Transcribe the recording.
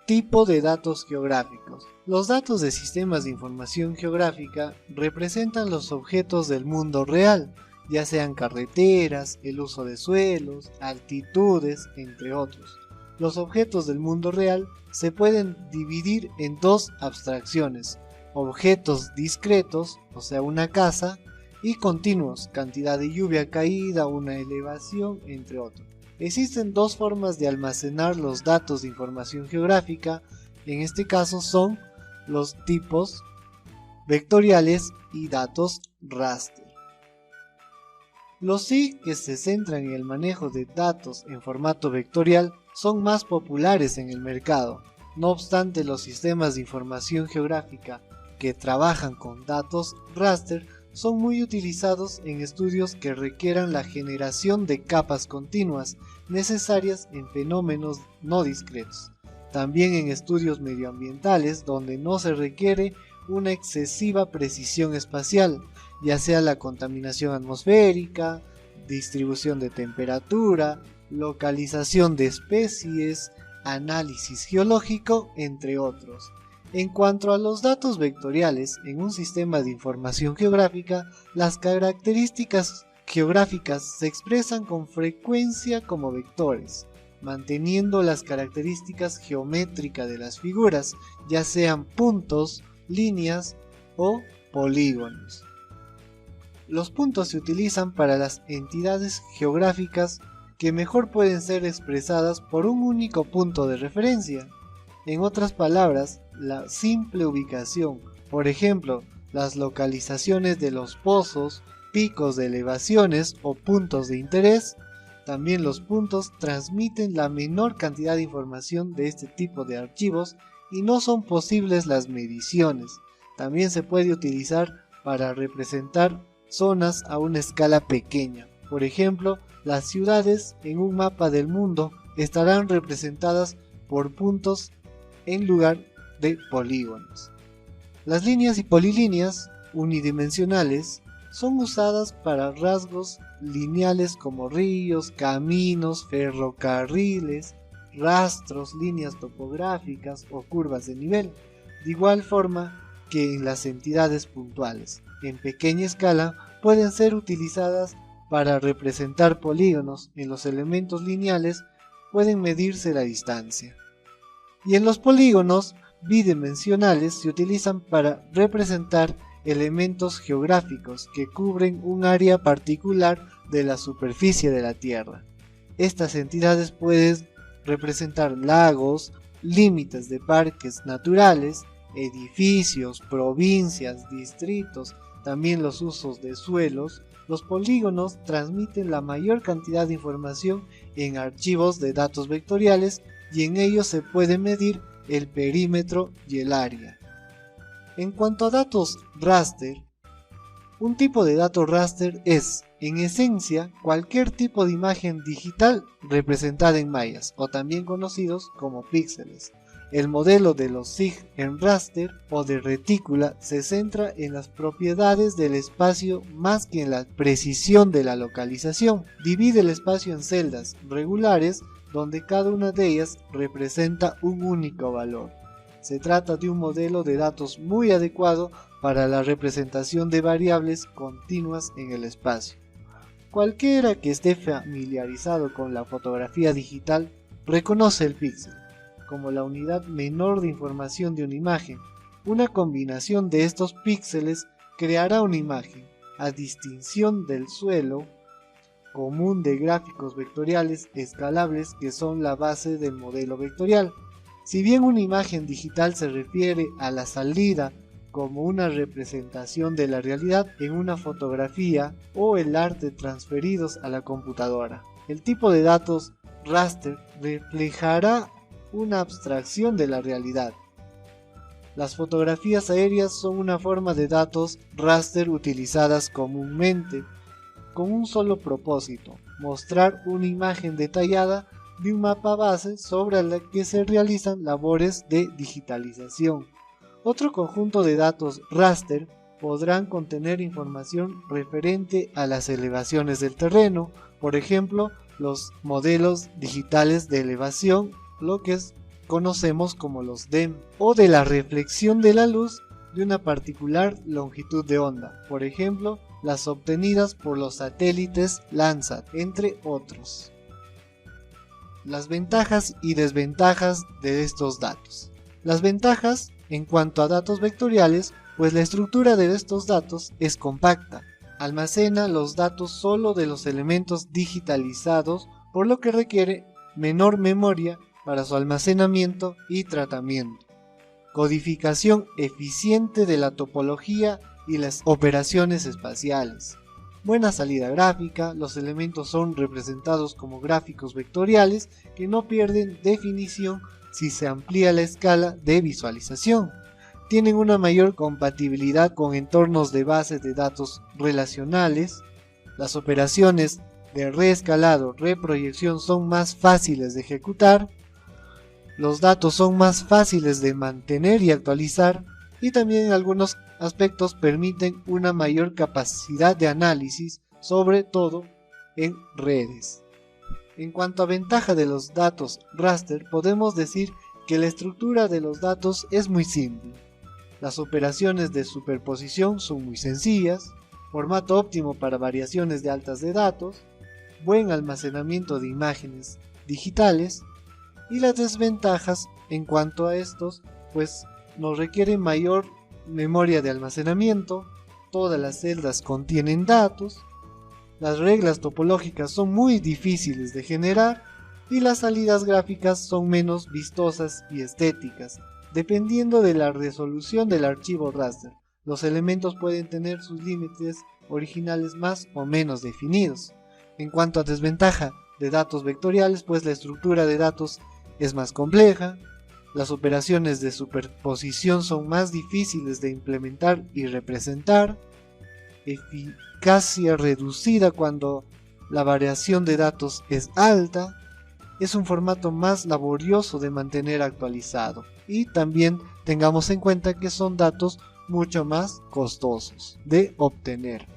Tipo de datos geográficos. Los datos de sistemas de información geográfica representan los objetos del mundo real, ya sean carreteras, el uso de suelos, altitudes, entre otros. Los objetos del mundo real se pueden dividir en dos abstracciones: objetos discretos, o sea una casa, y continuos, cantidad de lluvia caída, una elevación, entre otros. Existen dos formas de almacenar los datos de información geográfica. En este caso son los tipos vectoriales y datos raster. Los SIG que se centran en el manejo de datos en formato vectorial son más populares en el mercado. No obstante, los sistemas de información geográfica que trabajan con datos raster son muy utilizados en estudios que requieran la generación de capas continuas necesarias en fenómenos no discretos. También en estudios medioambientales donde no se requiere una excesiva precisión espacial, ya sea la contaminación atmosférica, distribución de temperatura, localización de especies, análisis geológico, entre otros. En cuanto a los datos vectoriales en un sistema de información geográfica, las características geográficas se expresan con frecuencia como vectores, manteniendo las características geométricas de las figuras, ya sean puntos, líneas o polígonos. Los puntos se utilizan para las entidades geográficas que mejor pueden ser expresadas por un único punto de referencia. En otras palabras, la simple ubicación, por ejemplo, las localizaciones de los pozos, picos de elevaciones o puntos de interés. También los puntos transmiten la menor cantidad de información de este tipo de archivos y no son posibles las mediciones. También se puede utilizar para representar zonas a una escala pequeña. Por ejemplo, las ciudades en un mapa del mundo estarán representadas por puntos en lugar de polígonos. Las líneas y polilíneas unidimensionales son usadas para rasgos lineales como ríos, caminos, ferrocarriles, rastros, líneas topográficas o curvas de nivel, de igual forma que en las entidades puntuales. En pequeña escala pueden ser utilizadas para representar polígonos. En los elementos lineales pueden medirse la distancia. Y en los polígonos bidimensionales se utilizan para representar elementos geográficos que cubren un área particular de la superficie de la Tierra. Estas entidades pueden representar lagos, límites de parques naturales, edificios, provincias, distritos, también los usos de suelos. Los polígonos transmiten la mayor cantidad de información en archivos de datos vectoriales y en ellos se puede medir el perímetro y el área. En cuanto a datos raster, un tipo de dato raster es, en esencia, cualquier tipo de imagen digital representada en mallas, o también conocidos como píxeles. El modelo de los SIG en raster o de retícula se centra en las propiedades del espacio más que en la precisión de la localización. Divide el espacio en celdas regulares donde cada una de ellas representa un único valor. Se trata de un modelo de datos muy adecuado para la representación de variables continuas en el espacio. Cualquiera que esté familiarizado con la fotografía digital reconoce el píxel como la unidad menor de información de una imagen. Una combinación de estos píxeles creará una imagen, a distinción del suelo común de gráficos vectoriales escalables que son la base del modelo vectorial. Si bien una imagen digital se refiere a la salida como una representación de la realidad en una fotografía o el arte transferidos a la computadora, el tipo de datos raster reflejará una abstracción de la realidad. Las fotografías aéreas son una forma de datos raster utilizadas comúnmente con un solo propósito: mostrar una imagen detallada de un mapa base sobre la que se realizan labores de digitalización. Otro conjunto de datos raster podrán contener información referente a las elevaciones del terreno, por ejemplo, los modelos digitales de elevación, lo que es conocemos como los DEM, o de la reflexión de la luz de una particular longitud de onda, por ejemplo, las obtenidas por los satélites Landsat, entre otros. Las ventajas y desventajas de estos datos. Las ventajas en cuanto a datos vectoriales, pues la estructura de estos datos es compacta, almacena los datos solo de los elementos digitalizados, por lo que requiere menor memoria para su almacenamiento y tratamiento. Codificación eficiente de la topología y las operaciones espaciales. Buena salida gráfica, los elementos son representados como gráficos vectoriales que no pierden definición si se amplía la escala de visualización. Tienen una mayor compatibilidad con entornos de bases de datos relacionales. Las operaciones de reescalado, reproyección son más fáciles de ejecutar. Los datos son más fáciles de mantener y actualizar, y también en algunos aspectos permiten una mayor capacidad de análisis, sobre todo en redes. En cuanto a ventaja de los datos raster, podemos decir que la estructura de los datos es muy simple. Las operaciones de superposición son muy sencillas, formato óptimo para variaciones de altas de datos, buen almacenamiento de imágenes digitales, y las desventajas en cuanto a estos, pues nos requiere mayor memoria de almacenamiento, todas las celdas contienen datos, las reglas topológicas son muy difíciles de generar y las salidas gráficas son menos vistosas y estéticas. Dependiendo de la resolución del archivo raster, los elementos pueden tener sus límites originales más o menos definidos. En cuanto a desventaja de datos vectoriales, pues la estructura de datos es más compleja, las operaciones de superposición son más difíciles de implementar y representar, eficacia reducida cuando la variación de datos es alta, es un formato más laborioso de mantener actualizado, y también tengamos en cuenta que son datos mucho más costosos de obtener.